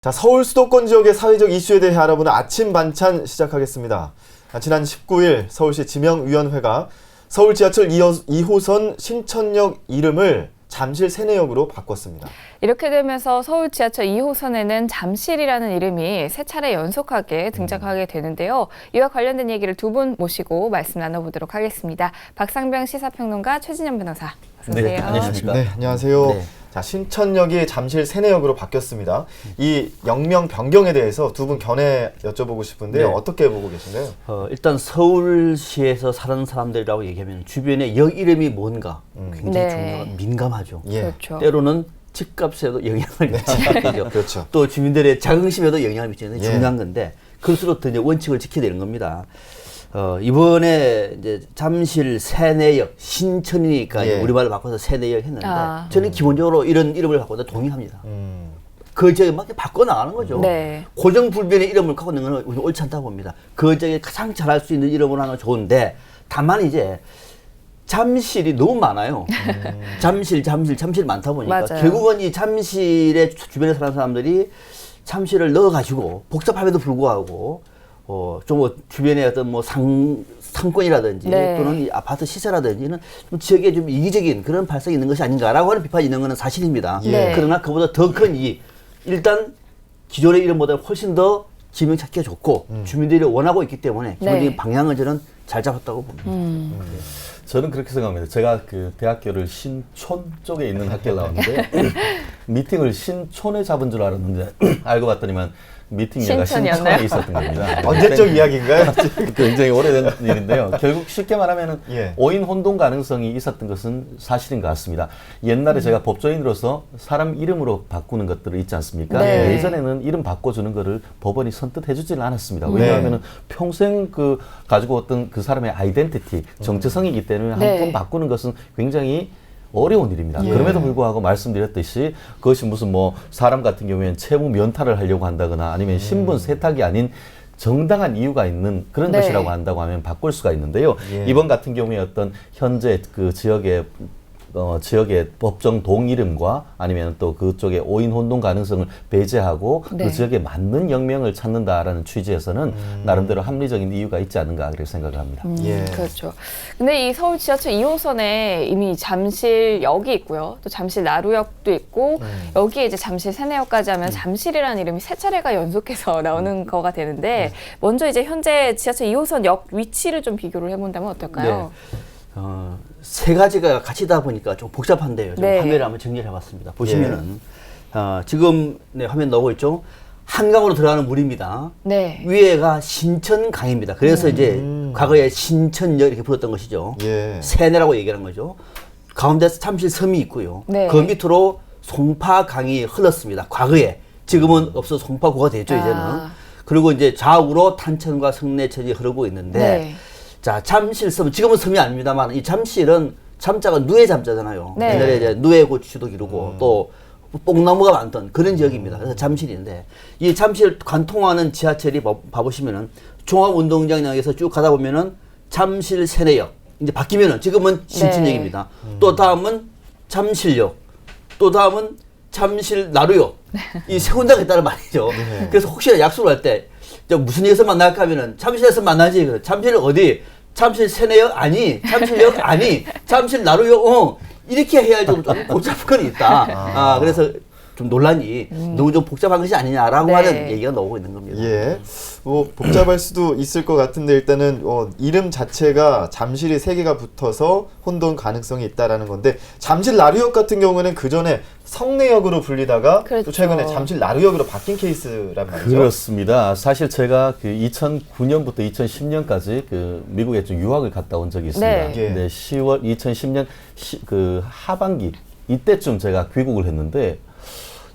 자, 서울 수도권 지역의 사회적 이슈에 대해 알아보는 아침 반찬 시작하겠습니다. 지난 19일 서울시 지명위원회가 서울 지하철 2호선 신천역 이름을 잠실 세내역으로 바꿨습니다. 이렇게 되면서 서울 지하철 2호선에는 잠실이라는 이름이 세 차례 연속하게 등장하게 되는데요. 이와 관련된 얘기를 두 분 모시고 말씀 나눠보도록 하겠습니다. 박상병 시사평론가, 최진영 변호사. 어서 오세요. 네, 안녕하십니까. 네, 안녕하세요. 네. 자, 신천역이 잠실 세내역으로 바뀌었습니다. 이 역명 변경에 대해서 두 분 견해 여쭤보고 싶은데요. 네. 어떻게 보고 계신가요? 일단 서울시에서 사는 사람들이라고 얘기하면 주변에 역 이름이 뭔가 굉장히 네. 중요한, 민감하죠. 예. 그렇죠. 때로는 집값에도 영향을 미치는 거죠. 그렇죠. 또 주민들의 자긍심에도 영향을 미치는 게 예. 중요한 건데 그럴수록 더 이제 원칙을 지켜야 되는 겁니다. 이번에 이제 잠실 세내역 신천이니까 예. 우리말로 바꿔서 세내역 했는데 아. 저는 기본적으로 이런 이름을 바꿔도 동의합니다. 음. 그 지역에 맞게 바꿔 나가는 거죠. 네. 고정불변의 이름을 갖고 있는 건 옳지 않다고 봅니다. 그 지역에 가장 잘할 수 있는 이름으로 하는 건 좋은데 다만 이제 잠실이 너무 많아요. 잠실 많다 보니까 맞아요. 결국은 이 잠실의 주변에 사는 사람들이 잠실을 넣어가지고 복잡함에도 불구하고 좀 뭐 주변에 어떤 뭐 상권이라든지 네. 또는 이 아파트 시세라든지는 좀 지역에 좀 이기적인 그런 발상이 있는 것이 아닌가라고 하는 비판이 있는 것은 사실입니다. 네. 그러나 그보다 더 큰 일단 기존의 이름보다 훨씬 더 지명 찾기가 좋고 주민들이 원하고 있기 때문에 기본적인 네. 방향을 저는 잘 잡았다고 봅니다. 저는 그렇게 생각합니다. 제가 그 대학교를 신촌 쪽에 있는 학교에 나왔는데 미팅을 신촌에 잡은 줄 알았는데 알고 봤더니만 미팅녀가 신촌이었나요? 신촌에 있었던 겁니다. 언제적 이야기인가요? 굉장히 오래된 일인데요. 결국 쉽게 말하면 예. 오인 혼동 가능성이 있었던 것은 사실인 것 같습니다. 옛날에 제가 법조인으로서 사람 이름으로 바꾸는 것들을 있지 않습니까? 네. 예전에는 이름 바꿔주는 거를 법원이 선뜻 해주지는 않았습니다. 네. 왜냐하면 평생 그 가지고 어떤 그 사람의 아이덴티티, 정체성이기 때문에 네. 한 번 바꾸는 것은 굉장히 어려운 일입니다. 예. 그럼에도 불구하고 말씀드렸듯이 그것이 무슨 뭐 사람 같은 경우에는 채무 면탈을 하려고 한다거나 아니면 신분 세탁이 아닌 정당한 이유가 있는 그런 네. 것이라고 한다고 하면 바꿀 수가 있는데요. 예. 이번 같은 경우에 어떤 현재 그 지역의 법정 동이름과 아니면 또 그쪽의 오인 혼동 가능성을 배제하고 네. 그 지역에 맞는 역명을 찾는다라는 취지에서는 나름대로 합리적인 이유가 있지 않는가 그렇게 생각을 합니다. 예. 그렇죠. 근데 이 서울 지하철 2호선에 이미 잠실역이 있고요. 또 잠실 나루역도 있고 여기에 이제 잠실 세내역까지 하면 잠실이라는 이름이 세 차례가 연속해서 나오는 거가 되는데 먼저 이제 현재 지하철 2호선 역 위치를 좀 비교를 해본다면 어떨까요? 세 가지가 같이다 보니까 좀 복잡한데요. 좀 네. 화면을 한번 정리를 해봤습니다. 보시면은 지금 화면 나오고 있죠. 한강으로 들어가는 물입니다. 네. 위에가 신천강입니다. 그래서 이제 과거에 신천역 이렇게 불렀던 것이죠. 예. 세내라고 얘기하는 거죠. 가운데 잠실 섬이 있고요. 네. 그 밑으로 송파강이 흘렀습니다. 과거에. 지금은 없어서 송파구가 됐죠, 이제는. 그리고 이제 좌우로 탄천과 성내천이 흐르고 있는데 네. 자, 잠실섬, 지금은 섬이 아닙니다만, 이 잠실은 잠자가 누에 잠자잖아요. 네. 옛날에 이제 누에고추도 기르고, 또 뽕나무가 많던 그런 지역입니다. 그래서 잠실인데, 이 잠실 관통하는 지하철이 봐보시면은, 종합운동장역에서 쭉 가다 보면은, 잠실 세내역, 이제 바뀌면은, 지금은 신천역입니다. 또 다음은 잠실역, 또 다음은 잠실 나루역. 이 세 군데가 있다는 말이죠. 그래서 혹시나 약속을 할 때, 무슨 역에서 만날까 하면은 잠실에서 만나지. 잠실 어디? 잠실 세내역 아니? 잠실역 아니? 잠실 나루역 이렇게 해야 좀 복잡한 건 있다. 그래서 좀 논란이 너무 좀 복잡한 것이 아니냐라고 네. 하는 얘기가 나오고 있는 겁니다. 예. 뭐 복잡할 수도 있을 것 같은데 일단은 이름 자체가 잠실이 세 개가 붙어서 혼돈 가능성이 있다라는 건데 잠실 나루역 같은 경우는 그 전에 성내역으로 불리다가 그렇죠. 또 최근에 잠실 나루역으로 바뀐 케이스란 말이죠. 그렇습니다. 사실 제가 그 2009년부터 2010년까지 그 미국에 좀 유학을 갔다 온 적이 있습니다. 네. 예. 근데 10월 2010년 그 하반기 이때쯤 제가 귀국을 했는데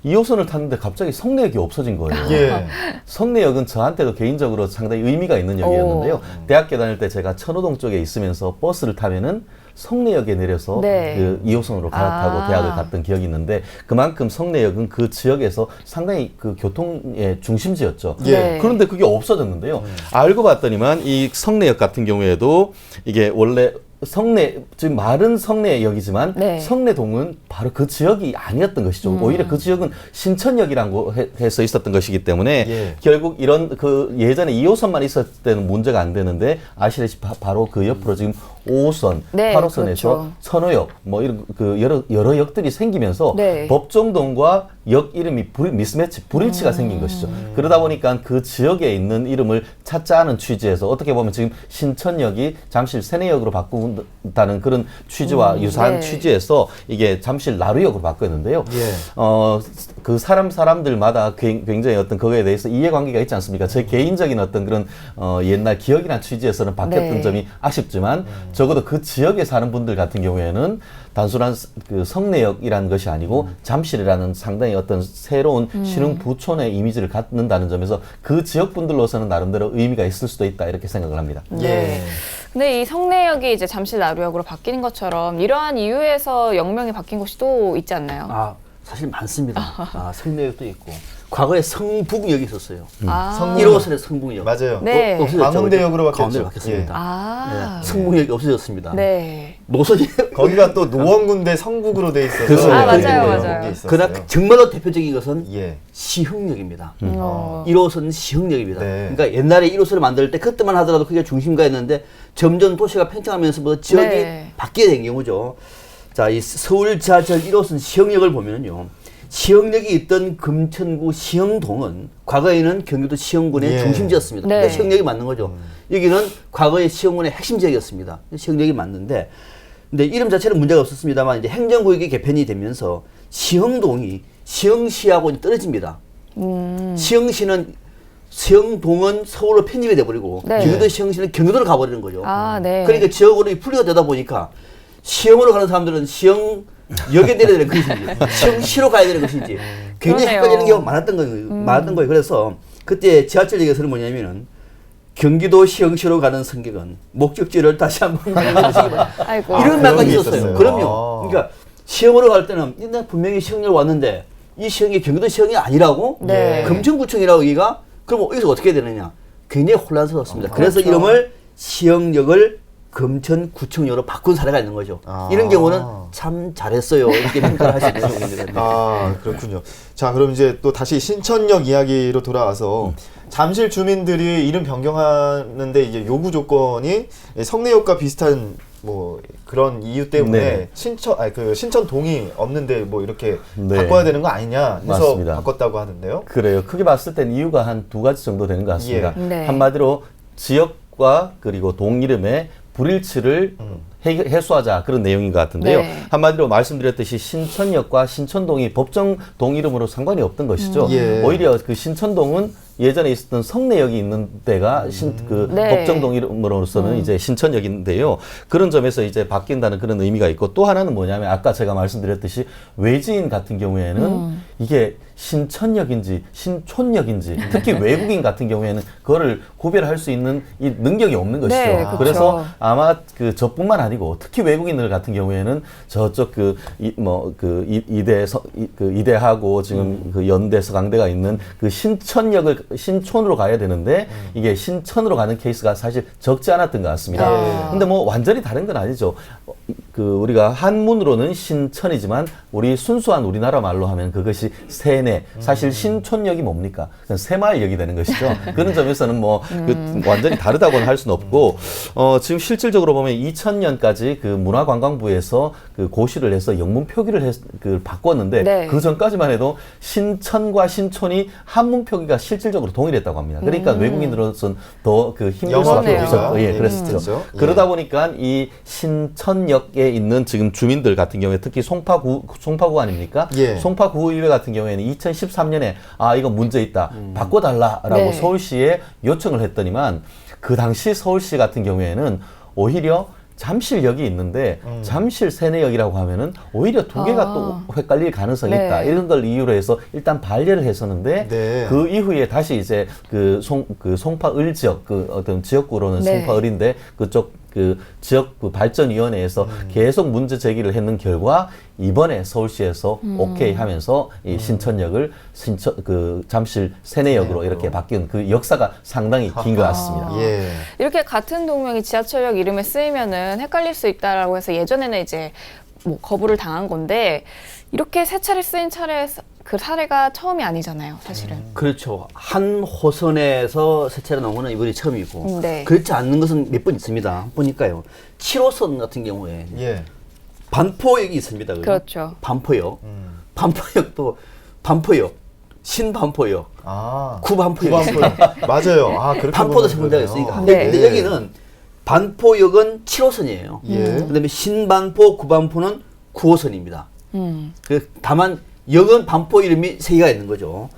2호선을 탔는데 갑자기 성내역이 없어진 거예요. 예. 성내역은 저한테도 개인적으로 상당히 의미가 있는 역이었는데요. 대학교 다닐 때 제가 천호동 쪽에 있으면서 버스를 타면은 성내역에 내려서 네. 그 2호선으로 갈아타고 대학을 갔던 기억이 있는데 그만큼 성내역은 그 지역에서 상당히 그 교통의 중심지였죠. 예. 그런데 그게 없어졌는데요. 알고 봤더니만 이 성내역 같은 경우에도 이게 원래 지금 말은 성내역이지만 네. 성내동은 바로 그 지역이 아니었던 것이죠. 오히려 그 지역은 신천역이라고 해서 있었던 것이기 때문에 예. 결국 이런 그 예전에 2호선만 있었을 때는 문제가 안 되는데 아시다시피 바로 그 옆으로 지금 5호선, 네, 8호선에서 그렇죠. 선호역 뭐 이런 그 여러 역들이 생기면서 네. 법정동과 역 이름이 미스매치, 불일치가 생긴 것이죠. 그러다 보니까 그 지역에 있는 이름을 찾자 하는 취지에서 어떻게 보면 지금 신천역이 잠실 세내역으로 바꾼다는 그런 취지와 유사한 네. 취지에서 이게 잠실 나루역으로 바뀌었는데요. 예. 그 사람들마다 굉장히 어떤 그거에 대해서 이해관계가 있지 않습니까? 제 개인적인 어떤 그런 옛날 기억이나 취지에서는 바뀌었던 네. 점이 아쉽지만 적어도 그 지역에 사는 분들 같은 경우에는 단순한 그 성내역이라는 것이 아니고 잠실이라는 상당히 어떤 새로운 신흥 부촌의 이미지를 갖는다는 점에서 그 지역 분들로서는 나름대로 의미가 있을 수도 있다 이렇게 생각을 합니다. 네. 근데 이 성내역이 이제 잠실 나루역으로 바뀌는 것처럼 이러한 이유에서 역명이 바뀐 곳이 또 있지 않나요? 아, 사실 많습니다. 성내역도 있고 과거에 성북역이 있었어요. 아. 1호선의 성북역. 맞아요. 네. 없어졌죠. 광운대역으로 바뀌었죠. 광운대로 바뀌었습니다. 아. 네, 성북역이 없어졌습니다. 네. 노선이 거기가 또 노원군대 성북으로 돼 있어서 그렇죠. 아, 맞아요, 그런 맞아요. 게 있었어요. 그러나 정말로 대표적인 것은 예. 시흥역입니다. 1호 1호선 시흥역입니다. 네. 그러니까 옛날에 1호선을 만들 때 그때만 하더라도 그게 중심가였는데 점점 도시가 팽창하면서 지역이 네. 바뀌게 된 경우죠. 자, 이 서울 지하철 1호선 시흥역을 보면요. 시흥역이 있던 금천구 시흥동은 과거에는 경기도 시흥군의 예. 중심지였습니다. 네. 그러니까 시흥역이 맞는 거죠. 여기는 과거의 시흥군의 핵심 지역이었습니다. 시흥역이 맞는데, 근데 이름 자체는 문제가 없었습니다만 이제 행정구역이 개편이 되면서 시흥동이 시흥시하고 떨어집니다. 시흥시는 시흥동은 서울로 편입이 돼버리고 네. 경기도 시흥시는 경기도로 가버리는 거죠. 아, 네. 그러니까 지역으로 분리가 되다 보니까 시흥으로 가는 사람들은 시흥역에 내려야 되는 것인지 시흥시로 가야 되는 것인지 굉장히 그러네요. 헷갈리는 경우가 많았던 거예요. 그래서 그때 지하철역에서는 뭐냐면은 경기도 시흥시로 가는 승객은 목적지를 다시 한번 말해주시기 바랍니다. 아이고. 이런 그런 말까지 게 있었어요. 있었어요. 그럼요. 아. 그러니까 시흥으로 갈 때는 일단 분명히 시흥역 왔는데 이 시흥이 경기도 시흥이 아니라고 네. 금천구청이라고 여기가 그럼 여기서 어떻게 해야 되느냐. 굉장히 혼란스럽습니다. 그래서 그렇죠. 이름을 시흥역을 금천구청역으로 바꾼 사례가 있는 거죠. 아. 이런 경우는 참 잘했어요. 이렇게 평가를 할 수 있는 경우입니다. 아, 그렇군요. 자, 그럼 이제 또 다시 신천역 이야기로 돌아와서 잠실 주민들이 이름 변경하는데 이제 요구 조건이 성내역과 비슷한 뭐 그런 이유 때문에 네. 신천동이 없는데 뭐 이렇게 네. 바꿔야 되는 거 아니냐 해서 맞습니다. 바꿨다고 하는데요. 그래요. 크게 봤을 땐 이유가 한 두 가지 정도 되는 것 같습니다. 예. 네. 한마디로 지역과 그리고 동 이름의 불일치를 해소하자 그런 내용인 것 같은데요. 네. 한마디로 말씀드렸듯이 신천역과 신천동이 법정 동 이름으로 상관이 없던 것이죠. 예. 오히려 그 신천동은 예전에 있었던 성내역이 있는 데가 네. 법정동 이름으로서는 이제 신천역인데요. 그런 점에서 이제 바뀐다는 그런 의미가 있고 또 하나는 뭐냐면 아까 제가 말씀드렸듯이 외지인 같은 경우에는 이게 신천역인지 신촌역인지 특히 외국인 같은 경우에는 그거를 구별할 수 있는 이 능력이 없는 것이죠. 네, 그렇죠. 그래서 아마 그 저뿐만 아니고 특히 외국인들 같은 경우에는 저쪽 이대하고 지금 그 연대 서강대가 있는 그 신촌으로 가야 되는데 이게 신천으로 가는 케이스가 사실 적지 않았던 것 같습니다. 네. 근데 뭐 완전히 다른 건 아니죠. 그 우리가 한문으로는 신천이지만 우리 순수한 우리나라 말로 하면 그것이 세내. 사실 신촌역이 뭡니까? 그냥 새마을역이 되는 것이죠. 그런 점에서는 뭐 완전히 다르다고는 할 수는 없고 지금 실질적으로 보면 2000년까지 그 문화관광부에서 그 고시를 해서 영문 표기를 바꿨는데 네. 그 전까지만 해도 신천과 신촌이 한문 표기가 실질적으로 동일했다고 합니다. 그러니까 외국인들로서는 더 그 힘들 수밖에 영어 없었고, 표기가 그랬었죠. 비슷했죠. 예. 그러다 보니까 이 신천역에 있는 지금 주민들 같은 경우에 특히 송파구 아닙니까? 예. 송파구의회 같은 경우에는 2013년에 이거 문제 있다. 바꿔달라라고 네. 서울시에 요청을 했더니만 그 당시 서울시 같은 경우에는 오히려 잠실역이 있는데 잠실 세내역이라고 하면은 오히려 두 개가 또 헷갈릴 가능성이 네. 있다. 이런 걸 이유로 해서 일단 반려를 했었는데 네. 그 이후에 다시 이제 송파을 지역 그 어떤 지역구로는 네. 송파을인데 그쪽 그 지역 그 발전위원회에서 계속 문제 제기를 했는 결과 이번에 서울시에서 오케이 하면서 이 신천역을 그 잠실 세내역으로 이렇게 바뀐 그 역사가 상당히 긴 것 같습니다. 예. 이렇게 같은 동명이 지하철역 이름에 쓰이면은 헷갈릴 수 있다라고 해서 예전에는 이제 뭐 거부를 당한 건데 이렇게 세 차례 쓰인 그 사례가 처음이 아니잖아요, 사실은. 그렇죠. 한 호선에서 세 차례 나온 거는 이번이 처음이고 네. 그렇지 않는 것은 몇 번 있습니다. 보니까요. 7호선 같은 경우에 예. 반포역이 있습니다. 그렇죠. 반포역. 반포역도 반포역, 신반포역, 아. 구반포역. 맞아요. 아, 그렇게 반포도 보면 세군데가 그러네요. 있으니까. 네. 근데 여기는 반포역은 7호선이에요. 예. 그다음에 신반포, 구반포는 9호선입니다. 다만 역은 반포 이름이 세 개가 있는 거죠.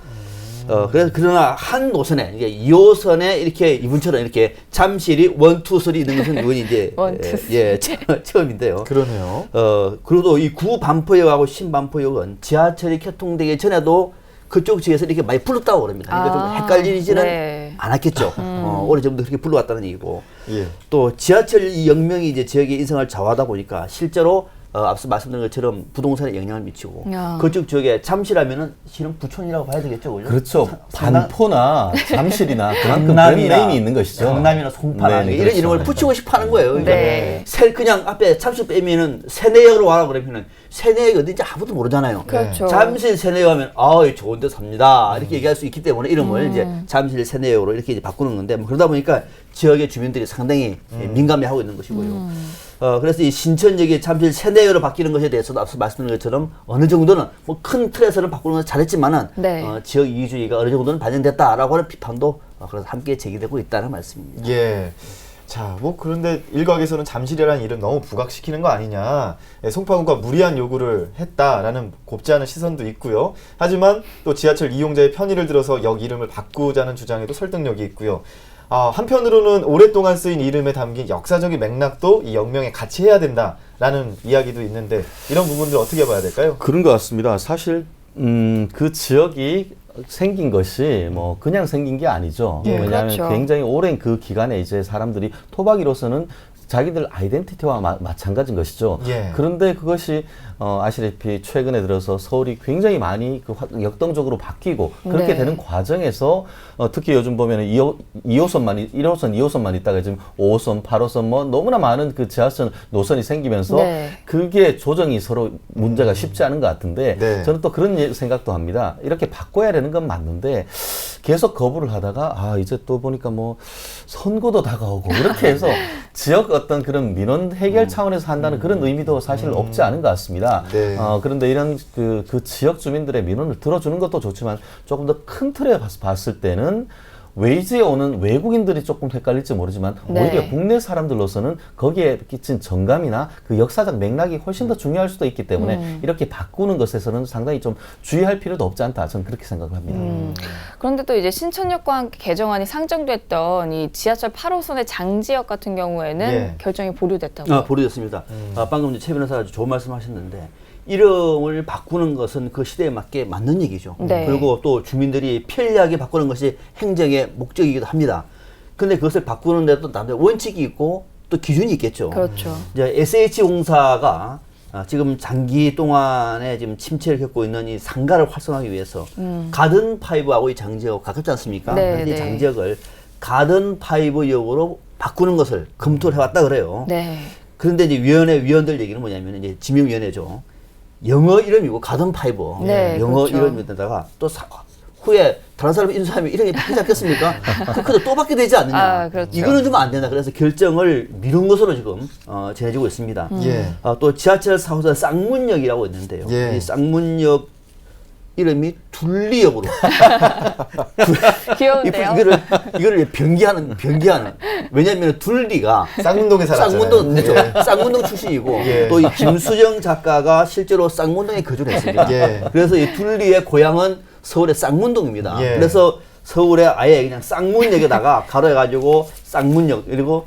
그래서 그러나 한 노선에 이게 2호선에 이렇게 이분처럼 이렇게 잠실이 1, 2, 3 있는 것은 이번이 이제 1, 2, 3. 처음인데요. 그러네요. 그리고 이 구반포역하고 신반포역은 지하철이 개통되기 전에도 그쪽 지역에서 이렇게 많이 불렀다고 그럽니다. 그러니까 좀 헷갈리지는 네. 않았겠죠. 오래전부터 그렇게 불러왔다는 얘기고. 예. 또 지하철 이 역명이 이제 지역의 인생을 좌우하다 보니까 실제로 앞서 말씀드린 것처럼 부동산에 영향을 미치고 야. 그쪽 지역에 잠실하면은 실은 부촌이라고 봐야 되겠죠, 그죠? 그렇죠. 상당- 반포나 잠실이나 그만큼 강남이나 브랜드네임이 있는 것이죠. 강남이나 송파나 네네, 이런 그렇죠. 이름을 붙이고 싶어하는 거예요. 그러니까 네. 그냥 앞에 잠실 빼면은 세내역으로 와라 그러면은 세내역이 어딘지 아무도 모르잖아요. 그렇죠. 잠실 세내역 하면 좋은 데 삽니다 이렇게 얘기할 수 있기 때문에 이름을 이제 잠실 세내역으로 이렇게 이제 바꾸는 건데 뭐 그러다 보니까 지역의 주민들이 상당히 민감해하고 있는 것이고요. 그래서 이 신천역이 잠실 세내역으로 바뀌는 것에 대해서도 앞서 말씀드린 것처럼 어느 정도는 뭐 큰 틀에서는 바꾸는 건 잘했지만은 네. 지역 이주의가 어느 정도는 반영됐다라고 하는 비판도 그래서 함께 제기되고 있다는 말씀입니다. 예. 자, 뭐 그런데 일각에서는 잠실이라는 이름 너무 부각시키는 거 아니냐. 예, 송파구가 무리한 요구를 했다라는 곱지 않은 시선도 있고요. 하지만 또 지하철 이용자의 편의를 들어서 역 이름을 바꾸자는 주장에도 설득력이 있고요. 한편으로는 오랫동안 쓰인 이름에 담긴 역사적인 맥락도 이 역명에 같이 해야 된다라는 이야기도 있는데 이런 부분들 어떻게 봐야 될까요? 그런 것 같습니다. 사실 그 지역이 생긴 것이 뭐 그냥 생긴 게 아니죠. 예. 왜냐하면 그렇죠. 굉장히 오랜 그 기간에 이제 사람들이 토박이로서는 자기들 아이덴티티와 마찬가지인 것이죠. 예. 그런데 그것이 아시다시피 최근에 들어서 서울이 굉장히 많이 역동적으로 바뀌고 그렇게 네. 되는 과정에서 특히 요즘 보면은 2호선만 1호선, 2호선만 있다가 지금 5호선, 8호선 뭐 너무나 많은 그 지하철 노선이 생기면서 네. 그게 조정이 서로 문제가 쉽지 않은 것 같은데 네. 저는 또 그런 생각도 합니다. 이렇게 바꿔야 되는 건 맞는데 계속 거부를 하다가 이제 또 보니까 뭐 선거도 다가오고 이렇게 해서 지역 어떤 그런 민원 해결 차원에서 한다는 그런 의미도 사실 없지 않은 것 같습니다. 네. 그런데 이런 그 지역 주민들의 민원을 들어주는 것도 좋지만 조금 더 큰 틀에 봤을 때는 외지에 오는 외국인들이 조금 헷갈릴지 모르지만 네. 오히려 국내 사람들로서는 거기에 끼친 정감이나 그 역사적 맥락이 훨씬 더 중요할 수도 있기 때문에 이렇게 바꾸는 것에서는 상당히 좀 주의할 필요도 없지 않다. 저는 그렇게 생각을 합니다. 그런데 또 이제 신천역과 함께 개정안이 상정됐던 이 지하철 8호선의 장지역 같은 경우에는 예. 결정이 보류됐다고요. 보류됐습니다. 방금 이제 최 변호사가 아주 좋은 말씀하셨는데 이름을 바꾸는 것은 그 시대에 맞게 맞는 얘기죠. 네. 그리고 또 주민들이 편리하게 바꾸는 것이 행정의 목적이기도 합니다. 근데 그것을 바꾸는 데도 나름대로 원칙이 있고 또 기준이 있겠죠. 그렇죠. 이제 SH공사가 지금 장기 동안에 지금 침체를 겪고 있는 이 상가를 활성화하기 위해서 가든 파이브하고 이 장지역 가깝지 않습니까? 네, 그래서 이 네. 장지역을 가든 파이브역으로 바꾸는 것을 검토를 해왔다 그래요. 네. 그런데 이제 위원들 얘기는 뭐냐면 이제 지명위원회죠. 영어 이름이고 가든 파이브. 네, 영어 그렇죠. 이름에다가 또 후에 다른 사람이 인수하면 이름이 바뀌지 않겠습니까? 그것도 또 바뀌게 되지 않느냐. 그렇죠. 이거는 좀 안 된다. 그래서 결정을 미룬 것으로 지금 전해지고 있습니다. 예. 또 지하철 4호선 쌍문역이라고 있는데요. 예. 이 쌍문역 이름이 둘리역으로 귀여운데요. 이거를 변기하는 왜냐하면 둘리가 쌍문동에 살았잖아요. 쌍문동 예. 쌍문동 출신이고 예. 또 이 김수정 작가가 실제로 쌍문동에 거주를 했습니다. 예. 그래서 이 둘리의 고향은 서울의 쌍문동입니다. 예. 그래서 서울에 아예 그냥 쌍문역에다가 가로해가지고 쌍문역 그리고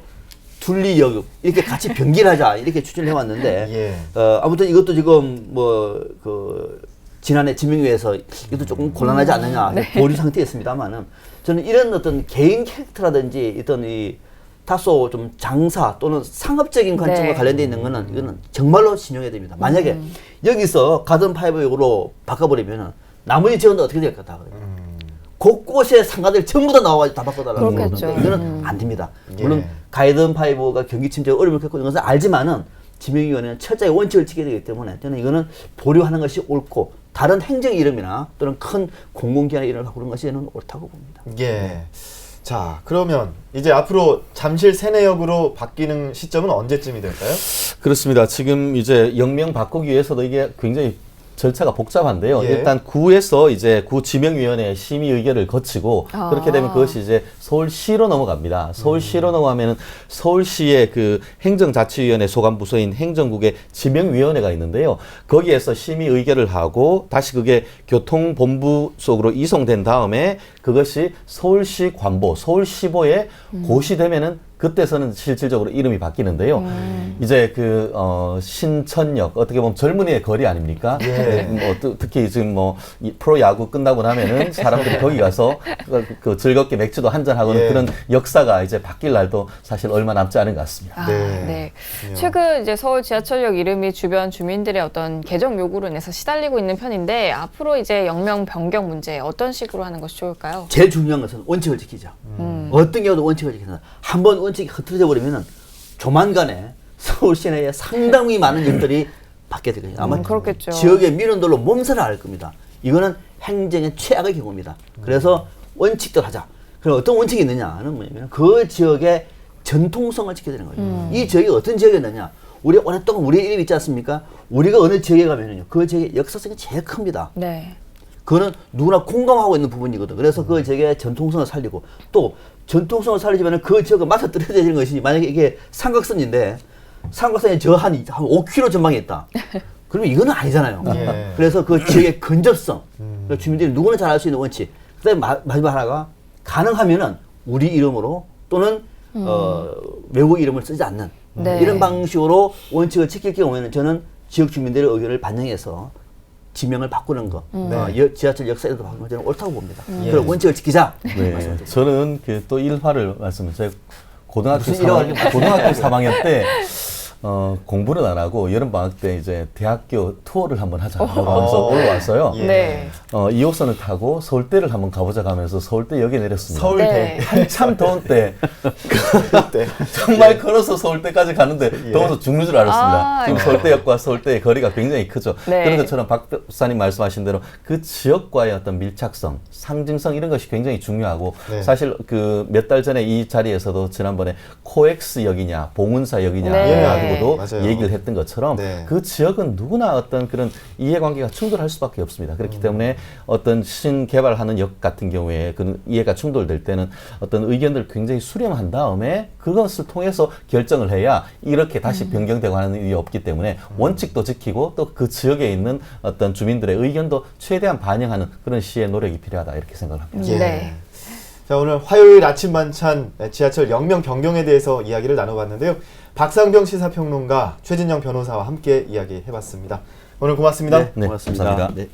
둘리역 이렇게 같이 변기를 하자 이렇게 추진을 해왔는데 예. 아무튼 이것도 지금 지난해 지명위에서 이것도 조금 곤란하지 않느냐 보류 상태였습니다만은 저는 이런 어떤 개인 캐릭터라든지 어떤 이 다소 좀 장사 또는 상업적인 관점과 네. 관련돼 있는 거는 이거는 정말로 신용해야 됩니다. 만약에 여기서 가든 파이브로 바꿔버리면 나머지 지역은 어떻게 될까 다 그래요. 곳곳에 상가들 전부 다 나와가지고 다 바꿔달라고 그렇겠죠. 그러는데 이거는 안 됩니다. 예. 물론 가이든 파이브가 경기 침체가 어려움을 겪고 있는 것은 알지만은 지명위원회는 철저히 원칙을 지켜야 되기 때문에 저는 이거는 보류하는 것이 옳고 다른 행정 이름이나 또는 큰 공공기관의 이름을 바꾸는 것이 저는 옳다고 봅니다. 예. 자, 그러면 이제 앞으로 잠실 세내역으로 바뀌는 시점은 언제쯤이 될까요? 그렇습니다. 지금 이제 영명 바꾸기 위해서도 이게 굉장히 절차가 복잡한데요. 예. 일단 구에서 이제 구 지명위원회 심의 의결을 거치고 아. 그렇게 되면 그것이 이제 서울시로 넘어갑니다. 서울시로 넘어가면은 서울시의 그 행정자치위원회 소관 부서인 행정국의 지명위원회가 있는데요. 거기에서 심의 의결을 하고 다시 그게 교통본부 속으로 이송된 다음에 그것이 서울시 관보, 서울시보에 고시되면은 그때서는 실질적으로 이름이 바뀌는데요. 이제 그 신천역 어떻게 보면 젊은이의 거리 아닙니까? 예. 뭐 특히 지금 뭐 이 프로야구 끝나고 나면은 사람들이 거기 가서 그 즐겁게 맥주도 한잔 하고는 예. 그런 역사가 이제 바뀔 날도 사실 얼마 남지 않은 것 같습니다. 아, 네. 네. 그렇군요. 최근 이제 서울 지하철역 이름이 주변 주민들의 어떤 개정 요구로 인해서 시달리고 있는 편인데 앞으로 이제 영명 변경 문제 어떤 식으로 하는 것이 좋을까요? 제일 중요한 것은 원칙을 지키자. 어떤 경우도 원칙을 지키자. 한번 원칙이 흐트러져 버리면은 조만간에 서울 시내에 상당히 많은 일들이 받게 되거든요. 아마 그렇겠죠. 지역의 민원들로 몸살을 앓을 겁니다. 이거는 행정의 최악의 경우입니다. 그래서 원칙대로 하자. 그럼 어떤 원칙이 있느냐는 뭐냐면 그 지역의 전통성을 지켜야 되는 거예요. 이 지역이 어떤 지역이었느냐. 우리 오랫동안 우리 이름이 있지 않습니까? 우리가 어느 지역에 가면은요. 그 지역의 역사성이 제일 큽니다. 네. 그거는 누구나 공감하고 있는 부분이거든. 그래서 그 지역의 전통성을 살리고 또 전통성을 살리지만 그 지역을 맞아떨어야 되는 것이 만약에 이게 삼각선인데 삼각선이 저 한 5km 전방에 있다. 그러면 이거는 아니잖아요. 예. 그래서 그 지역의 근접성, 그 주민들이 누구나 잘 알 수 있는 원칙. 그다음에 마지막 하나가 가능하면은 우리 이름으로 또는 외국 이름을 쓰지 않는 네. 이런 방식으로 원칙을 지킬 경우에는 저는 지역 주민들의 의견을 반영해서 지명을 바꾸는 거, 지하철 역사에도 바꾸는 거 저는 옳다고 봅니다. 그럼 원칙을 지키자. 네, 저는 그 또 일화를 말씀을 제가 고등학교 무슨 일화가 3학년 때 공부는 안 하고 여름 방학 때 이제 대학교 투어를 한번 하자 하면서 올라왔어요. 예. 네. 2호선을 타고 서울대를 한번 가보자 하면서 서울대역에 내렸습니다. 서울대. 네. 한참 더운 때 네. 정말 걸어서 서울대까지 가는데 예. 더워서 죽는 줄 알았습니다. 아, 지금 네. 서울대역과 서울대의 거리가 굉장히 크죠. 네. 그런 것처럼 박 박사님 말씀하신 대로 그 지역과의 어떤 밀착성, 상징성 이런 것이 굉장히 중요하고 네. 사실 그 몇 달 전에 이 자리에서도 지난번에 코엑스역이냐 봉은사역이냐 네. 가지고도 맞아요. 얘기를 했던 것처럼 네. 그 지역은 누구나 어떤 그런 이해관계가 충돌할 수밖에 없습니다. 그렇기 때문에 어떤 신개발하는 역 같은 경우에 그 이해가 충돌될 때는 어떤 의견들을 굉장히 수렴한 다음에 그것을 통해서 결정을 해야 이렇게 다시 변경되고 하는 일이 없기 때문에 원칙도 지키고 또 그 지역에 있는 어떤 주민들의 의견도 최대한 반영하는 그런 시의 노력이 필요하다 이렇게 생각을 합니다. 예. 네. 자, 오늘 화요일 아침 반찬 지하철 영명 변경에 대해서 이야기를 나눠봤는데요. 박상병 시사평론가, 최진영 변호사와 함께 이야기해봤습니다. 오늘 고맙습니다. 네, 고맙습니다. 감사합니다. 네.